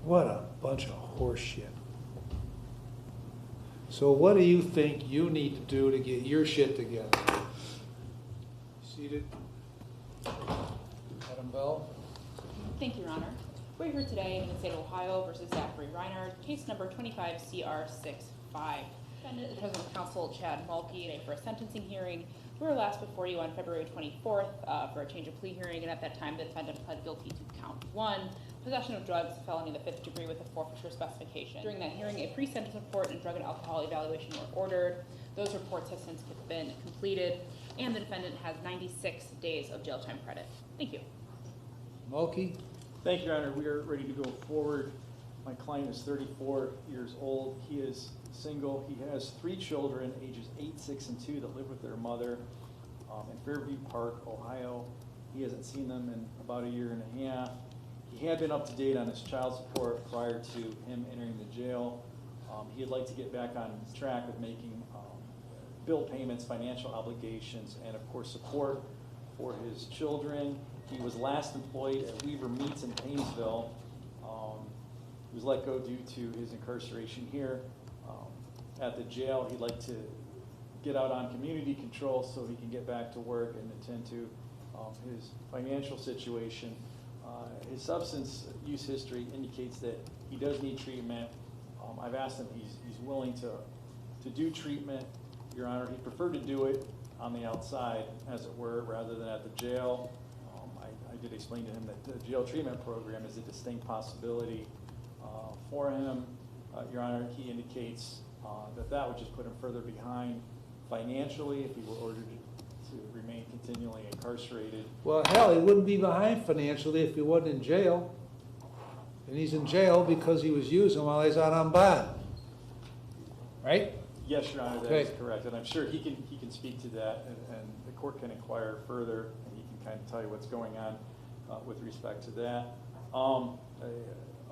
What a bunch of horse shit. So what do you think you need to do to get your shit together? Seated. Madam Bell. Thank you, Your Honor. We're here today in the state of Ohio versus Zachary Reinhardt, case number 25 CR 65. Defendant is present with counsel Chad Mulkey today for a sentencing hearing. We were last before you on February 24th for a change of plea hearing, and at that time the defendant pled guilty to count 1, possession of drugs, felony in the 5th degree with a forfeiture specification. During that hearing, a pre-sentence report and drug and alcohol evaluation were ordered. Those reports have since been completed, and the defendant has 96 days of jail time credit. Thank you. Mulkey. Thank you, Your Honor. We are ready to go forward. My client is 34 years old. He is single. He has 3 children, ages 8, 6, and 2, that live with their mother in Fairview Park, Ohio. He hasn't seen them in about a year and a half. He had been up to date on his child support prior to him entering the jail. He'd like to get back on track with making bill payments, financial obligations, and of course support for his children. He was last employed at Weaver Meats in Paynesville. He was let go due to his incarceration here at the jail. He'd like to get out on community control so he can get back to work and attend to his financial situation. His substance use history indicates that he does need treatment. I've asked him, he's willing to do treatment, Your Honor. He'd prefer to do it on the outside, as it were, rather than at the jail. I did explain to him that the jail treatment program is a distinct possibility for him. Your Honor, he indicates that would just put him further behind financially if he were ordered to remain continually incarcerated. Well, hell, he wouldn't be behind financially if he wasn't in jail. And he's in jail because he was using while he's out on bond. Right? Yes, Your Honor, that Okay. is correct, and I'm sure he can speak to that, and the court can inquire further, and he can kind of tell you what's going on with respect to that.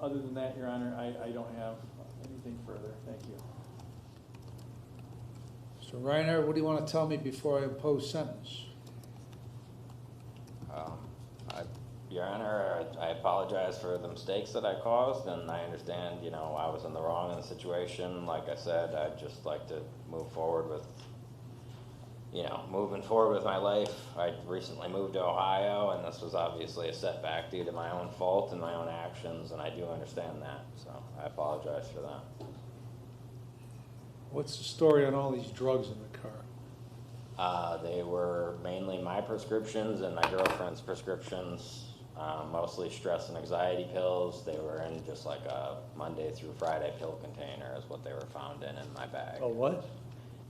Other than that, Your Honor, I don't have anything further. Thank you. Mr. Reinhardt, what do you want to tell me before I impose sentence? Your Honor, I apologize for the mistakes that I caused, and I understand, I was in the wrong in the situation. Like I said, I'd just like to move forward with, moving forward with my life. I recently moved to Ohio, and this was obviously a setback due to my own fault and my own actions, and I do understand that, so I apologize for that. What's the story on all these drugs in the car? They were mainly my prescriptions and my girlfriend's prescriptions. Mostly stress and anxiety pills. They were in just like a Monday through Friday pill container is what they were found in my bag. Oh, what?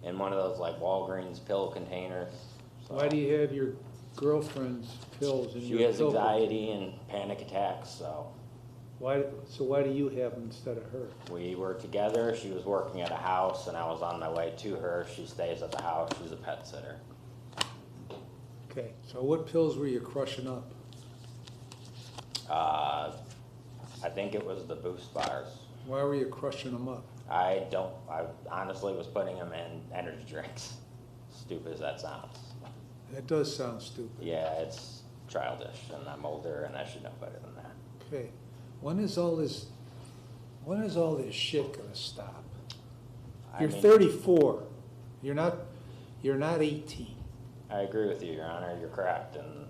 In one of those like Walgreens pill containers. So Why do you have your girlfriend's pills in your she has pill anxiety and panic attacks, so. Why do you have them instead of her? We were together. She was working at a house and I was on my way to her. She stays at the house. She's a pet sitter. Okay, so what pills were you crushing up? I think it was the Boost bars. Why were you crushing them up? I honestly was putting them in energy drinks. Stupid as that sounds. That does sound stupid. Yeah, it's childish, and I'm older, and I should know better than that. Okay, when is all this shit gonna stop? You're 34. You're not 18. I agree with you, Your Honor. You're correct, and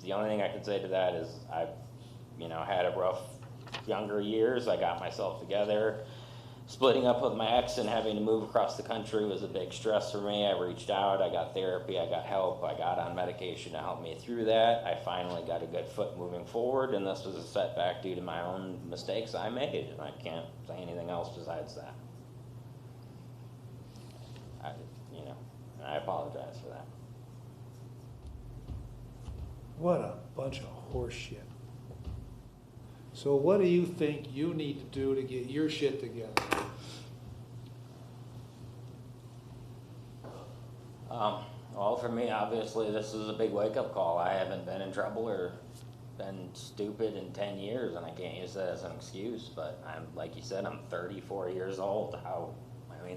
the only thing I can say to that is I've, had a rough younger years. I got myself together. Splitting up with my ex and having to move across the country was a big stress for me. I reached out, I got therapy, I got help, I got on medication to help me through that. I finally got a good foot moving forward, and this was a setback due to my own mistakes I made, and I can't say anything else besides that. I apologize for that. What a bunch of horse shit. So what do you think you need to do to get your shit together? Well, for me, obviously, this is a big wake-up call. I haven't been in trouble or been stupid in 10 years, and I can't use that as an excuse, but like you said, I'm 34 years old.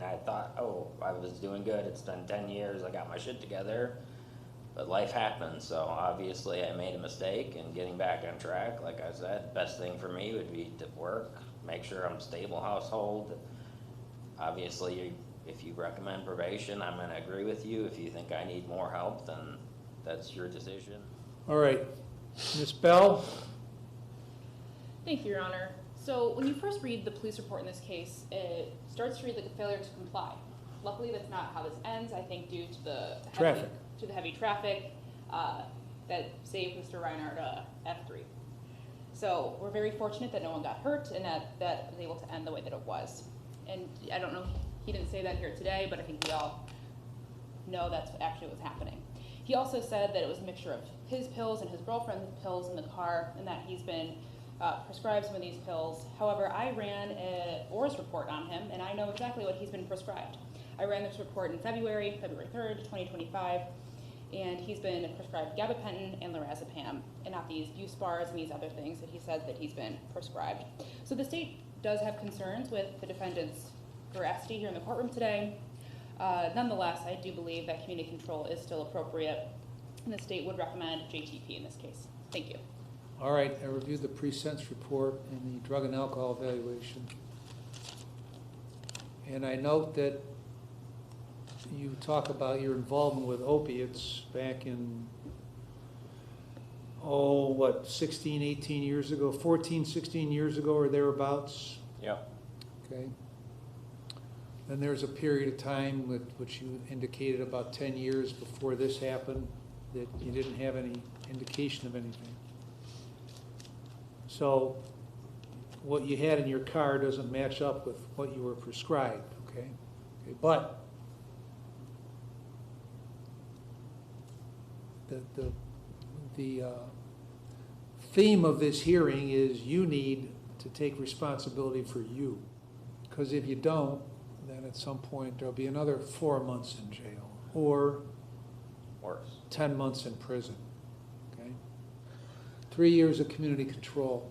I thought, I was doing good. It's been 10 years. I got my shit together. but life happens, so obviously I made a mistake, and getting back on track, like I said, best thing for me would be to work, make sure I'm a stable household. Obviously, if you recommend probation, I'm gonna agree with you. If you think I need more help, then that's your decision. All right, Ms. Bell? Thank you, Your Honor. So when you first read the police report in this case, it starts to read like a failure to comply. Luckily, that's not how this ends, I think due to the heavy traffic that saved Mr. Reinhardt F3. So we're very fortunate that no one got hurt and that was able to end the way that it was. And I don't know, he didn't say that here today, but I think we all know that's actually what's happening. He also said that it was a mixture of his pills and his girlfriend's pills in the car, and that he's been prescribed some of these pills. However, I ran a ORS report on him, and I know exactly what he's been prescribed. I ran this report in February 3rd, 2025, and he's been prescribed gabapentin and lorazepam, and not these use bars and these other things that he says that he's been prescribed. So the state does have concerns with the defendant's veracity here in the courtroom today. Nonetheless, I do believe that community control is still appropriate, and the state would recommend JTP in this case. Thank you. All right, I reviewed the pre-sentence report and the drug and alcohol evaluation. And I note that you talk about your involvement with opiates back in, 16, 18 years ago, 14, 16 years ago or thereabouts? Yep. Okay. Then there's a period of time which you indicated about 10 years before this happened that you didn't have any indication of anything. So what you had in your car doesn't match up with what you were prescribed, okay? But the theme of this hearing is you need to take responsibility for you. Because if you don't, then at some point there'll be another 4 months in jail or Worse. 10 months in prison, okay? 3 years of community control,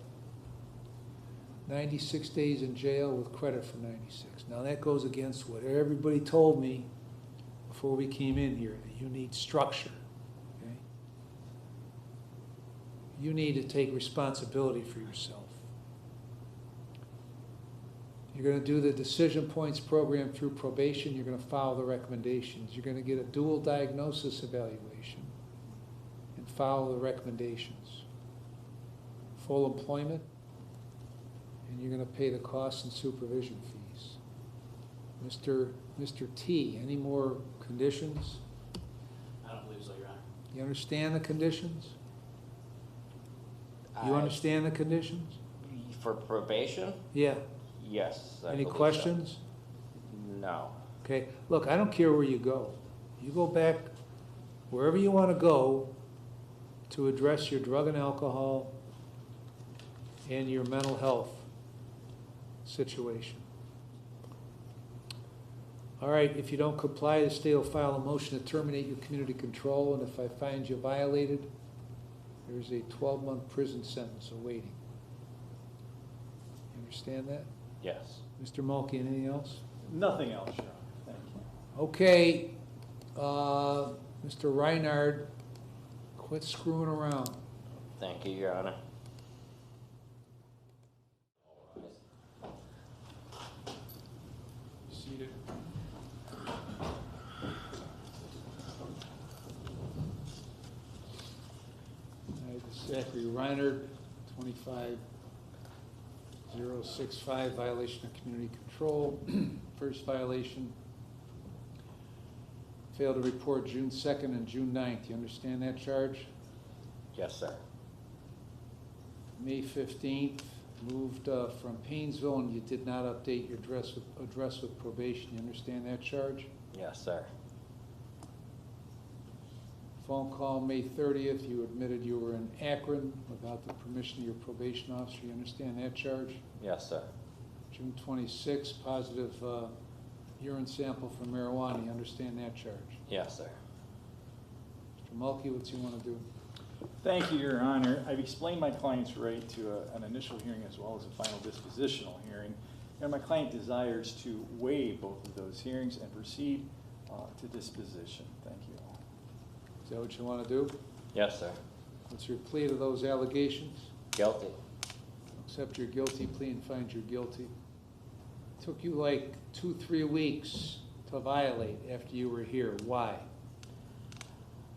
96 days in jail with credit for 96. Now that goes against what everybody told me before we came in here, that you need structure, okay? You need to take responsibility for yourself. You're going to do the decision points program through probation. You're going to follow the recommendations. You're going to get a dual diagnosis evaluation and follow the recommendations. Full employment, and you're going to pay the costs and supervision fees. Mr. T, any more conditions? I don't believe so, Your Honor. You understand the conditions? You understand the conditions? For probation? Yeah. Yes. I Any believe so. questions? No. Okay, look, I don't care where you go. You go back wherever you want to go to address your drug and alcohol and your mental health situation. All right, if you don't comply, the state will file a motion to terminate your community control, and if I find you violated, there's a 12-month prison sentence awaiting. You understand that? Yes. Mr. Mulkey, anything else? Nothing else, Your Honor. Thank you. Okay, Mr. Reinhardt, quit screwing around. Thank you, Your Honor. Seated. All right, Zachary Reinhardt, 25065, violation of community control. First violation, failed to report June 2nd and June 9th. You understand that charge? Yes, sir. May 15th, moved from Painesville, and you did not update your address with probation. You understand that charge? Yes, sir. Phone call, May 30th, you admitted you were in Akron without the permission of your probation officer. You understand that charge? Yes, sir. June 26th, positive urine sample for marijuana. You understand that charge? Yes, sir. Mr. Mulkey, what do you want to do? Thank you, Your Honor. I've explained my client's right to an initial hearing as well as a final dispositional hearing, and my client desires to waive both of those hearings and proceed to disposition. Thank you all. Is that what you want to do? Yes, sir. What's your plea to those allegations? Guilty. Accept your guilty plea and find you're guilty. Took you like 2-3 weeks to violate after you were here. Why?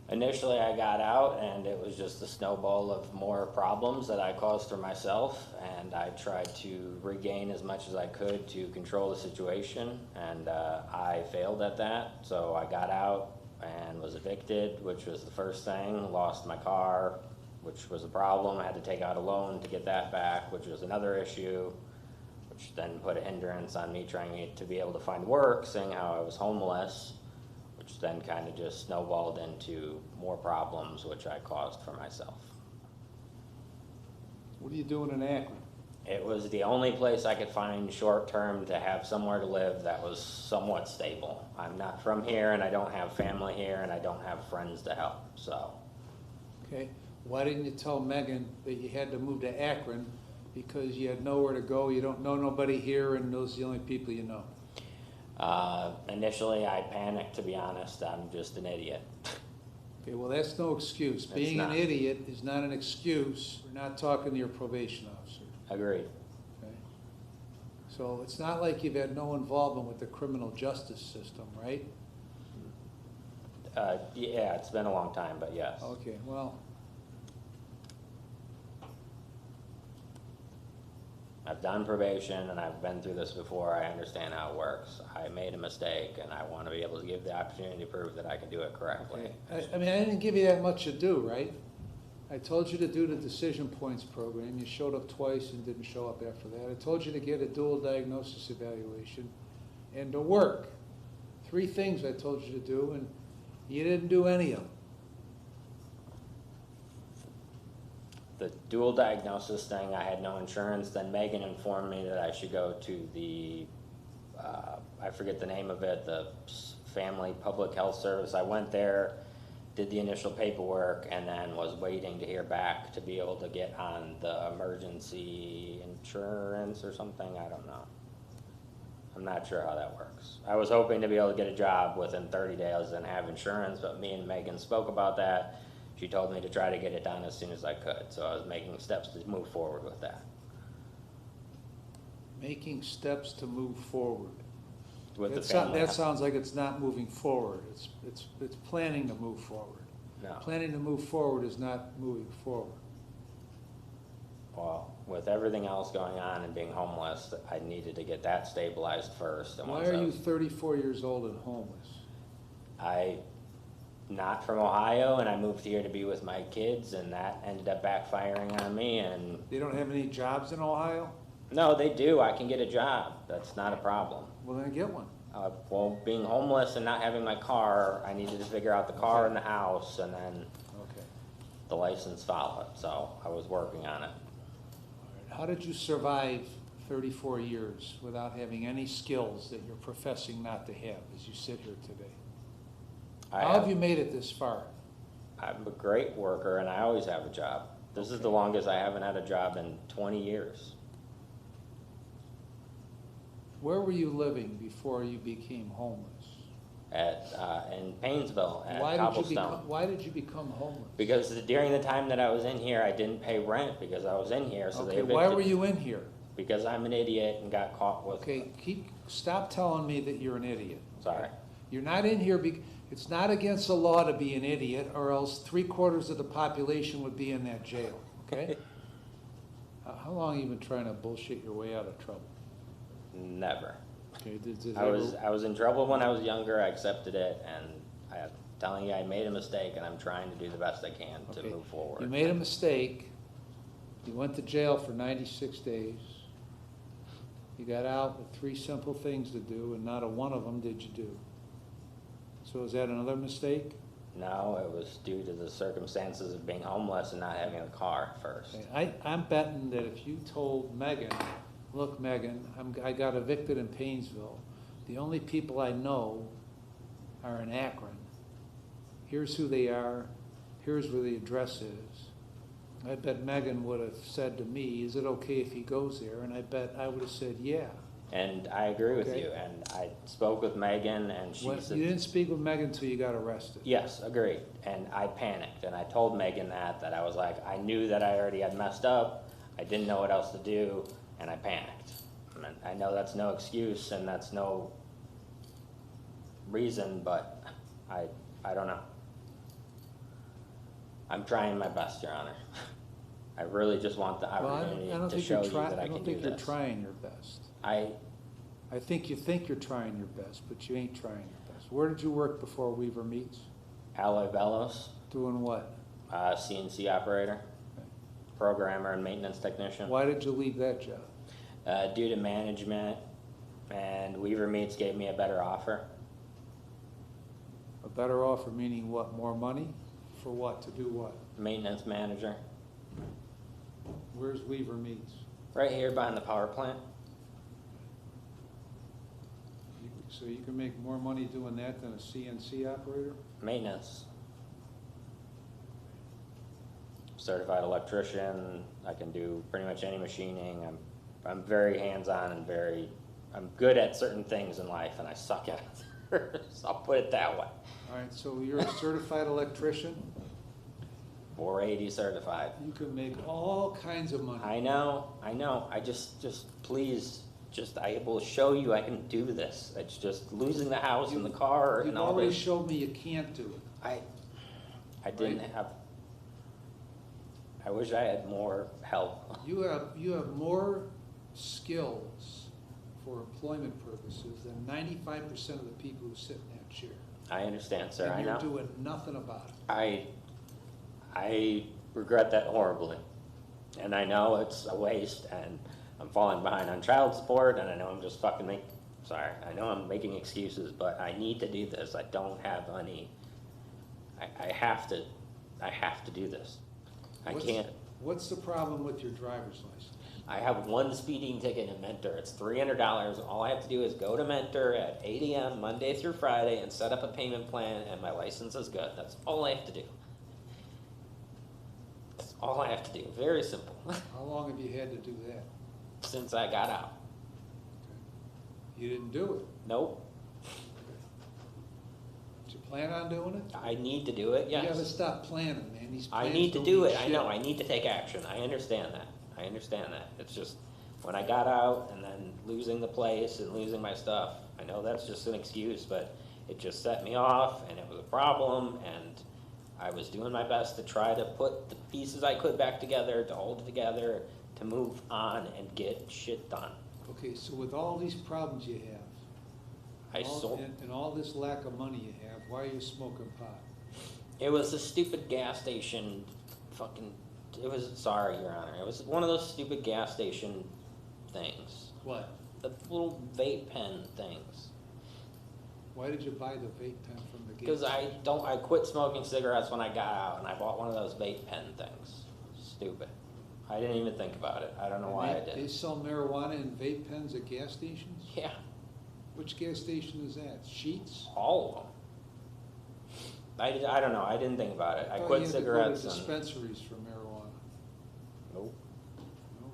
Initially, I got out, and it was just a snowball of more problems that I caused for myself, and I tried to regain as much as I could to control the situation, and I failed at that. So I got out and was evicted, which was the first thing. Lost my car, which was a problem. I had to take out a loan to get that back, which was another issue, which then put a hindrance on me trying to be able to find work, seeing how I was homeless, which then kind of just snowballed into more problems, which I caused for myself. What are you doing in Akron? It was the only place I could find short-term to have somewhere to live that was somewhat stable. I'm not from here, and I don't have family here, and I don't have friends to help, so. Okay. Why didn't you tell Megan that you had to move to Akron because you had nowhere to go, you don't know nobody here, and those are the only people you know? Initially, I panicked, to be honest. I'm just an idiot. Okay, well, that's no excuse. It's Being an not. idiot is not an excuse. We're not talking to your probation officer. Agreed. Okay? So it's not like you've had no involvement with the criminal justice system, right? Yeah, it's been a long time, but yes. Okay, well, I've done probation, and I've been through this before. I understand how it works. I made a mistake, and I want to be able to give the opportunity to prove that I can do it correctly. okay. I mean, I didn't give you that much to do, right? I told you to do the decision points program. You showed up twice and didn't show up after that. I told you to get a dual diagnosis evaluation and to work. 3 things I told you to do, and you didn't do any of them. The dual diagnosis thing, I had no insurance. Then Megan informed me that I should go to the, I forget the name of it, the Family Public Health Service. I went there, did the initial paperwork, and then was waiting to hear back to be able to get on the emergency insurance or something. I don't know. I'm not sure how that works. I was hoping to be able to get a job within 30 days and have insurance, but me and Megan spoke about that. She told me to try to get it done as soon as I could, so I was making steps to move forward with that. Making steps to move forward. With the That sounds like it's not moving forward. It's planning to move forward. No. Planning to move forward is not moving forward. Well, with everything else going on and being homeless, I needed to get that stabilized first. And Why once are I you was- 34 years old and homeless? Not from Ohio, and I moved here to be with my kids, and that ended up backfiring on me. And They don't have any jobs in Ohio? no, they do. I can get a job. That's not a problem. Well, then get one. Well, being homeless and not having my car, I needed to figure out the car and the house, and then Okay. the license followed. So I was working on it. How did you survive 34 years without having any skills that you're professing not to have as you sit here today? How have you made it this far? I'm a great worker, and I always have a job. This is the longest I haven't had a job in 20 years. Where were you living before you became homeless? In Painesville at Why Cobblestone. did you become homeless? Because during the time that I was in here, I didn't pay rent because I was in here, so they Okay, evicted. why were you in here? Because I'm an idiot and got caught with. Okay, stop telling me that you're an idiot. Sorry. You're not in here, it's not against the law to be an idiot, or else 3/4 of the population would be in that jail, okay? How long have you been trying to bullshit your way out of trouble? Never. Okay, did I was in trouble when I was younger. I accepted it, and I'm telling you, I made a mistake, and I'm trying to do the best I can to Okay. move forward. You made a mistake, you went to jail for 96 days, you got out with 3 simple things to do, and not a one of them did you do. So is that another mistake? No, it was due to the circumstances of being homeless and not having a car first. Okay, I'm betting that if you told Megan, look, Megan, I got evicted in Painesville, the only people I know are in Akron, here's who they are, here's where the address is. I bet Megan would have said to me, is it okay if he goes there? And I bet I would have said, yeah. And I agree with Okay. you, and I spoke with Megan, and she When- said. You didn't speak with Megan until you got arrested. Yes, agreed, and I panicked, and I told Megan that I was like, I knew that I already had messed up, I didn't know what else to do, and I panicked. And I know that's no excuse, and that's no reason, but I don't know. I'm trying my best, Your Honor. I really just want the Well, opportunity I don't to think show you're you trying, that I I can don't do think you're this. trying your best. I think you're trying your best, but you ain't trying your best. Where did you work before Weaver Meats? Alloy Bellows, Doing what? CNC operator, programmer and maintenance technician. Why did you leave that job? Due to management, and Weaver Meats gave me a better offer. A better offer meaning what, more money? For what, to do what? Maintenance manager, Where's Weaver Meats? right here behind the power plant. So you can make more money doing that than a CNC operator? Maintenance. Certified electrician, I can do pretty much any machining. I'm very hands-on and I'm good at certain things in life, and I suck at others. I'll put it that way. All right, so you're a certified electrician? 480 certified. You can make all kinds of money. I know, I just please, I will show you I can do this. It's just losing the house and the car and You've all already this. showed me you can't do it. I didn't Right. have, I wish I had more help. You have more skills for employment purposes than 95% of the people who sit in that chair. I understand, sir, I And you're know. doing nothing about it. I regret that horribly. And I know it's a waste, and I'm falling behind on child support, and I know I'm just I know I'm making excuses, but I need to do this. I don't have any, I have to do this. I can't. What's the problem with your driver's license? I have one speeding ticket in Mentor. It's $300. All I have to do is go to Mentor at 8 a.m. Monday through Friday and set up a payment plan, and my license is good. That's all I have to do. That's all I have to do. Very simple. How long have you had to do that? Since I got out. You didn't do it. Nope. Did you plan on doing it? I need to do it, You gotta yes. stop planning, man. These I plans need to don't do mean it. I shit. know. I need to take action. I understand that. It's just, when I got out and then losing the place and losing my stuff, I know that's just an excuse, but it just set me off, and it was a problem, and I was doing my best to try to put the pieces I could back together, to hold it together, to move on and get shit done. Okay, so with all these problems you have, and all this lack of money you have, why are you smoking pot? It was a stupid gas station sorry, Your Honor, it was one of those stupid gas station things. What? The little vape pen things. Why did you buy the vape pen from the gas? Because I quit smoking cigarettes when I got out, and I bought one of those vape pen things. Stupid. I didn't even think about it. I don't know why I They did. sell marijuana in vape pens at gas stations? Yeah, Which gas station is that? Sheets? all of them. I don't know. I didn't think about it. I quit cigarettes You had to go to and dispensaries for marijuana. nope. No?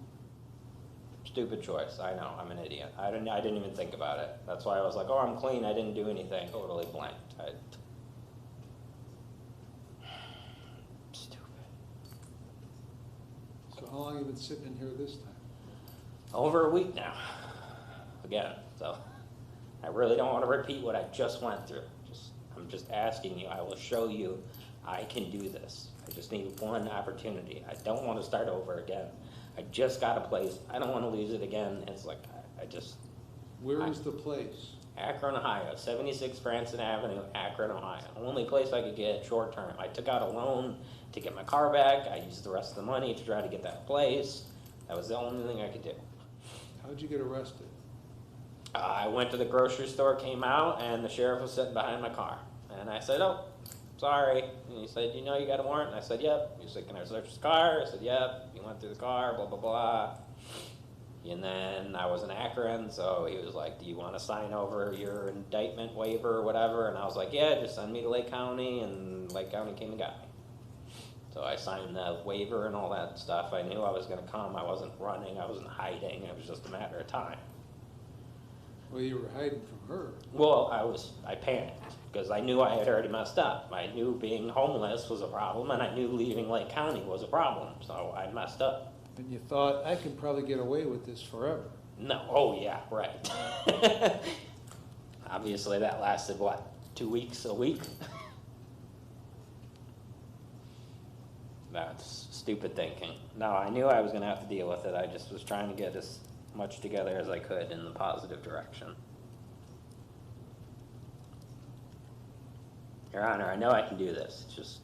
Stupid choice. I know. I'm an idiot. I didn't even think about it. That's why I was like, oh, I'm clean. I didn't do anything. Totally blanked. Stupid. So how long have you been sitting in here this time? Over a week now. Again. So I really don't want to repeat what I just went through. I'm just asking you. I will show you I can do this. I just need one opportunity. I don't want to start over again. I just got a place. I don't want to lose it again. It's like, Where is the place? Akron, Ohio, 76 Franson Avenue, Akron, Ohio. Only place I could get short term. I took out a loan to get my car back. I used the rest of the money to try to get that place. That was the only thing I could do. How'd you get arrested? I went to the grocery store, came out, and the sheriff was sitting behind my car. And I said, oh, sorry. And he said, you know you got a warrant? And I said, yep. He said, can I search his car? I said, yep. He went through the car, blah, blah, blah. And then I was in Akron, so he was like, do you want to sign over your indictment waiver or whatever? And I was like, yeah, just send me to Lake County. And Lake County came and got me. So I signed the waiver and all that stuff. I knew I was going to come. I wasn't running. I wasn't hiding. It was just a matter of time. Well, you were hiding from her. Well, I panicked because I knew I had already messed up. I knew being homeless was a problem, and I knew leaving Lake County was a problem, so I messed up. And you thought, I can probably get away with this forever. No, oh yeah, right. Obviously that lasted, what, 2 weeks, a week? That's stupid thinking. No, I knew I was gonna have to deal with it. I just was trying to get as much together as I could in the positive direction. Your Honor, I know I can do this. It's just,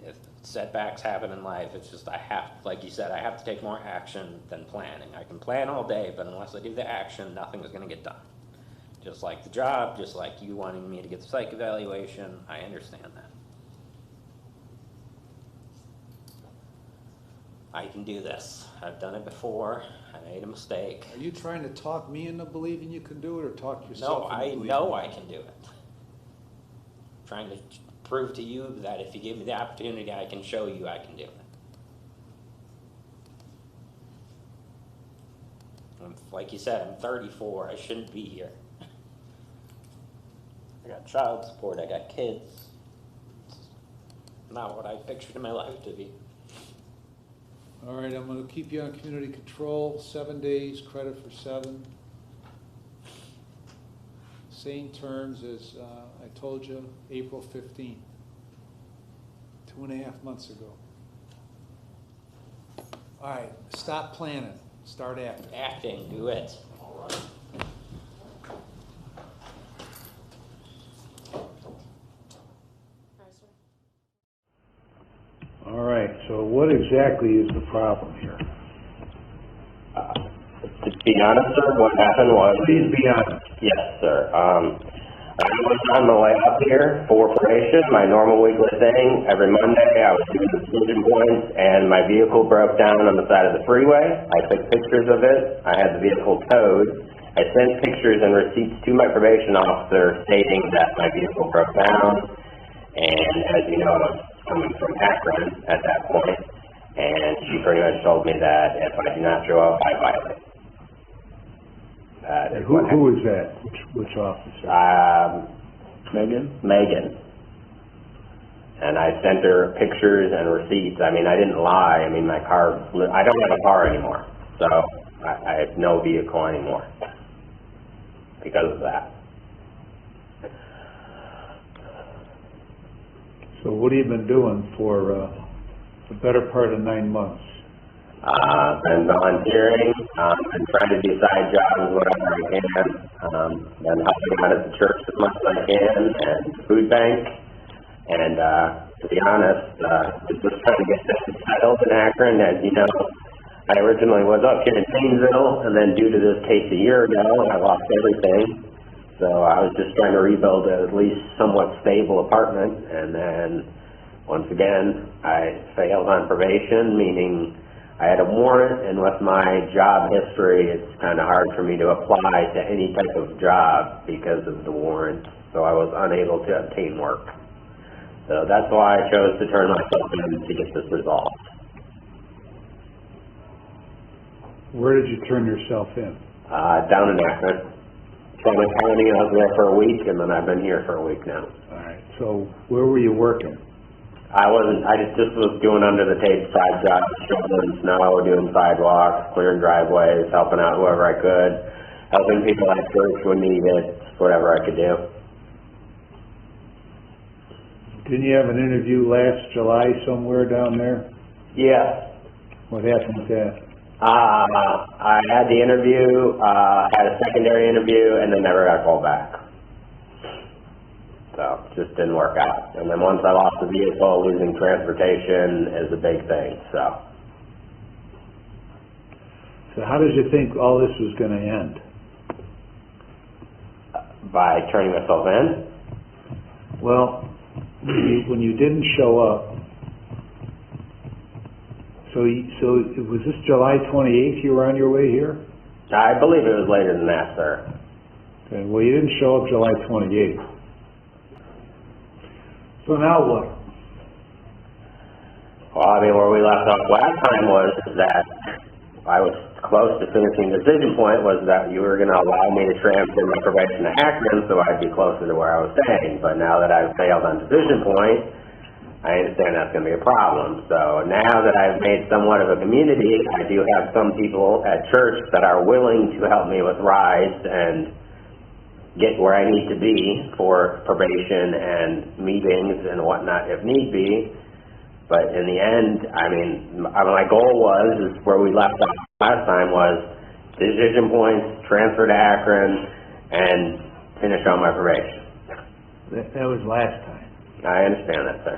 if setbacks happen in life, it's just I have, like you said, I have to take more action than planning. I can plan all day, but unless I do the action, nothing is gonna get done. Just like the job, just like you wanting me to get the psych evaluation, I understand that. I can do this. I've done it before. I made a mistake. Are you trying to talk me into believing you can do it, or talk yourself No, into I believing know it? I can do it. Trying to prove to you that if you give me the opportunity, I can show you I can do it. Like you said, I'm 34. I shouldn't be here. I got child support. I got kids. It's not what I pictured in my life to be. All right, I'm gonna keep you on community control, 7 days, credit for 7. Same terms as I told you, April 15th, 2.5 months ago. All right, stop planning, start acting. Acting, do it. All right, so what exactly is the problem here? To be honest, sir, what happened was... Please be honest. Yes, sir. I was on the way up here for probation, my normal weekly thing. Every Monday, I was doing the decision points, and my vehicle broke down on the side of the freeway. I took pictures of it. I had the vehicle towed. I sent pictures and receipts to my probation officer stating that my vehicle broke down. And as you know, I was coming from Akron at that point, and she pretty much told me that if I do not show up, I violate. That is Who was that? Which officer? Megan. And I sent her pictures and receipts. I mean, I didn't lie. I mean, my car, I don't have a car anymore, so I have no vehicle anymore because of that. So what have you been doing for the better part of 9 months? Been volunteering, and trying to do side jobs, whatever I can. Been helping out at the church as much as I can, and food bank. And to be honest, just trying to get settled in Akron. As you know, I originally was up here in Painesville, and then due to this case a year ago, I lost everything. So I was just trying to rebuild at least somewhat stable apartment, and then once again, I failed on probation, meaning I had a warrant, and with my job history, it's kind of hard for me to apply to any type of job because of the warrant, so I was unable to obtain work. So that's why I chose to turn myself in to get this resolved. Where did you turn yourself in? Down in Akron. Summit County, I was there for a week, and then I've been here for a week now. All right, so where were you working? I just was doing under the table side jobs, shoveling snow, doing sidewalks, clearing driveways, helping out whoever I could, helping people at church when needed, whatever I could do. Didn't you have an interview last July somewhere down there? Yeah. What happened with that? I had the interview, had a secondary interview, and then never got called back. So, just didn't work out. And then once I lost the vehicle, losing transportation is a big thing, so. So how did you think all this was going to end? By turning myself in? Well, when you didn't show up, so was this July 28th you were on your way here? I believe it was later than that, sir. Okay, well, you didn't show up July 28th. So now what? Well, I mean, where we left off last time was that I was close to finishing the decision point was that you were gonna allow me to transfer my probation to Akron so I'd be closer to where I was staying. But now that I've failed on decision point, I understand that's gonna be a problem. So now that I've made somewhat of a community, I do have some people at church that are willing to help me with rides and get where I need to be for probation and meetings and whatnot if need be. But in the end, I mean, my goal was, is where we left off last time, was decision points, transfer to Akron, and finish on my probation. That was last time. I understand that, sir.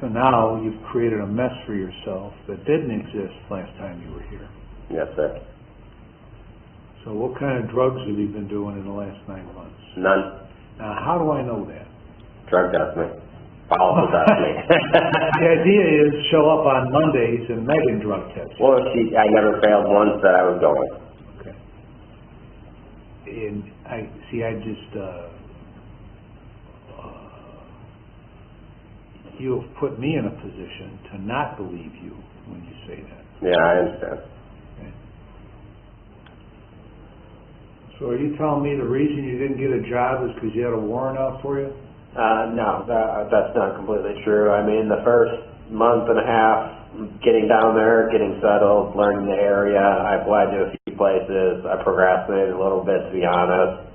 So now you've created a mess for yourself that didn't exist last time you were here. Yes, sir. So what kind of drugs have you been doing in the last 9 months? None. Now, how do I know that? Drug test me. Follow up test me. The idea is show up on Mondays and Megan drug test. Well, I never failed once that I was going. Okay. And I just, you have put me in a position to not believe you when you say that. Yeah, I understand. Okay. So are you telling me the reason you didn't get a job is because you had a warrant out for you? No, that's not completely true. I mean, the first month and a half, getting down there, getting settled, learning the area, I applied to a few places. I procrastinated a little bit, to be honest.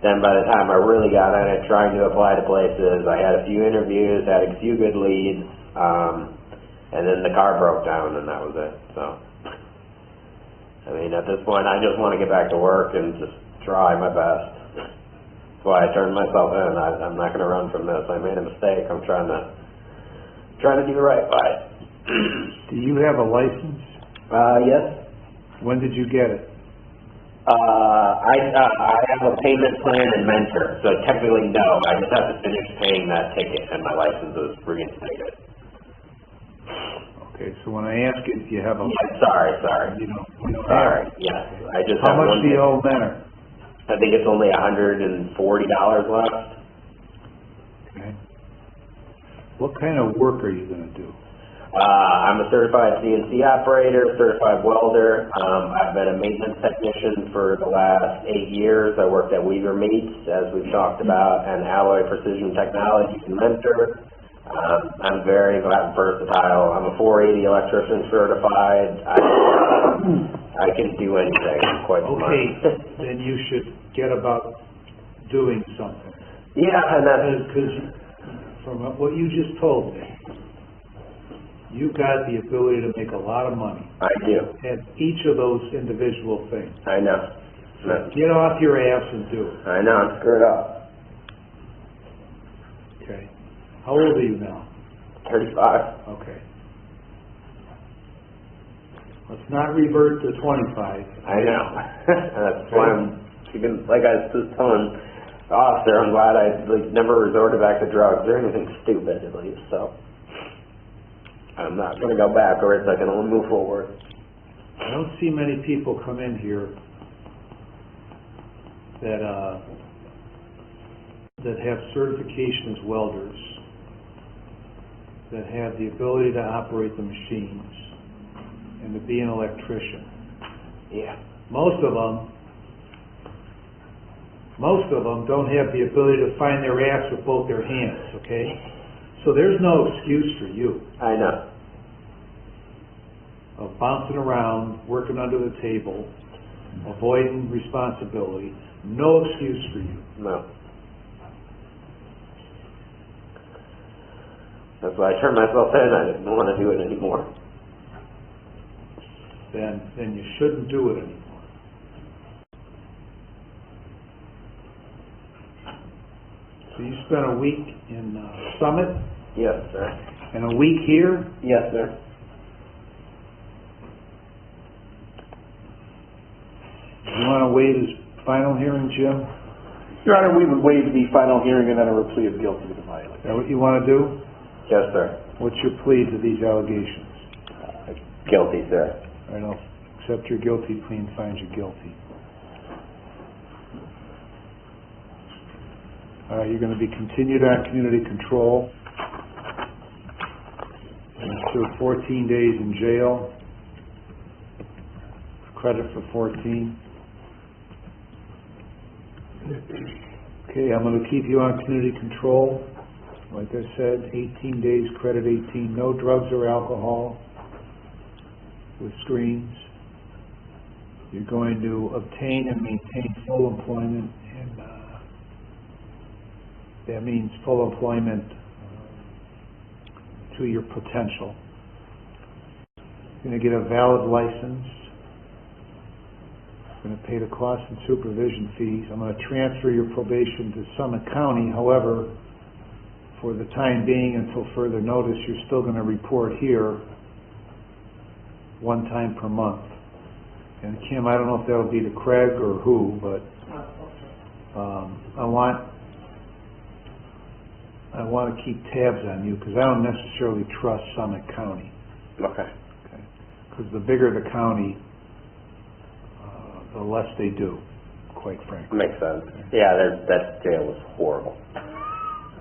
Then by the time I really got on it, trying to apply to places, I had a few interviews, had a few good leads, and then the car broke down, and that was it. So, I mean, at this point, I just want to get back to work and just try my best. That's why I turned myself in. I'm not going to run from this. I made a mistake. I'm trying to do right by it. Do you have a license? Yes. When did you get it? I have a payment plan and mentor, so technically no. I just have to finish paying that ticket, and my license is reinstated. Okay, so when I ask if you have a license, Sorry. you don't Sorry. have it. Yes, I just How have much one do you ticket. owe Mentor? I think it's only $140 left. Okay. What kind of work are you gonna do? I'm a certified CNC operator, certified welder. I've been a maintenance technician for the last 8 years. I worked at Weaver Meats, as we've talked about, and Alloy Precision Technologies and Mentor. I'm very versatile. I'm a 480 electrician certified. I can do anything. I'm quite smart. Okay, then you should get about doing something. Yeah, and that's... Because from what you just told me, you've got the ability to make a lot of money I do. at each of those individual things. I know. So get off your ass and do it. I know, I'm screwed up. Okay. How old are you now? 35. Okay. Let's not revert to 25. I know. That's why I'm keeping, like I was just telling the officer, I'm glad I never resorted back to drugs or anything stupid, at least, so. I'm not going to go backwards. I can only move forward. I don't see many people come in here that have certification as welders, that have the ability to operate the machines, and to be an electrician. Yeah. Most of them don't have the ability to find their ass with both their hands, okay? So there's no excuse for you I know. of bouncing around, working under the table, avoiding responsibility. No excuse for you. No. That's why I turned myself in. I didn't want to do it anymore. Then you shouldn't do it anymore. So you spent a week in Summit Yes, sir. and a week here. Yes, sir. You want to waive his final hearing, Jim? Your Honor, we would waive the final hearing and enter a plea of guilty to the violation. Is that what you want to do? Yes, sir. What's your plea to these allegations? Guilty, sir. All right, I'll accept your guilty plea and find you guilty. You're going to be continued on community control. You're going to serve 14 days in jail. credit for 14. Okay, I'm gonna keep you on community control. Like I said, 18 days, credit 18, no drugs or alcohol with screens. You're going to obtain and maintain full employment, and that means full employment to your potential. You're going to get a valid license. You're going to pay the cost and supervision fees. I'm going to transfer your probation to Summit County. However, for the time being, until further notice, you're still going to report here one time per month. And Kim, I don't know if that'll be to Craig or who, but I want to keep tabs on you because I don't necessarily trust Summit County. Okay. Because the bigger the county, the less they do, quite frankly. Makes sense. Yeah, that jail was horrible.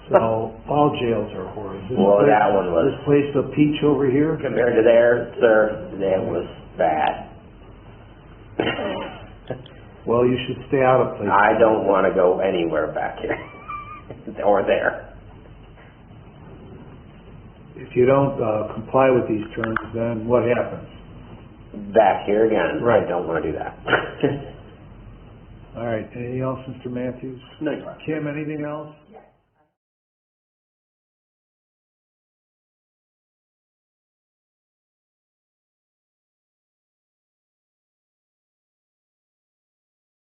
So all jails are horrible. Well, that one was. This place, the Peach over here, Compared to theirs, sir, that was bad. well, you should stay out of places. I don't want to go anywhere back here or there. If you don't comply with these terms, then what happens? Back here again. Right. I don't want to do that. All right, anything else, Mr. Matthews? No. Kim, anything else?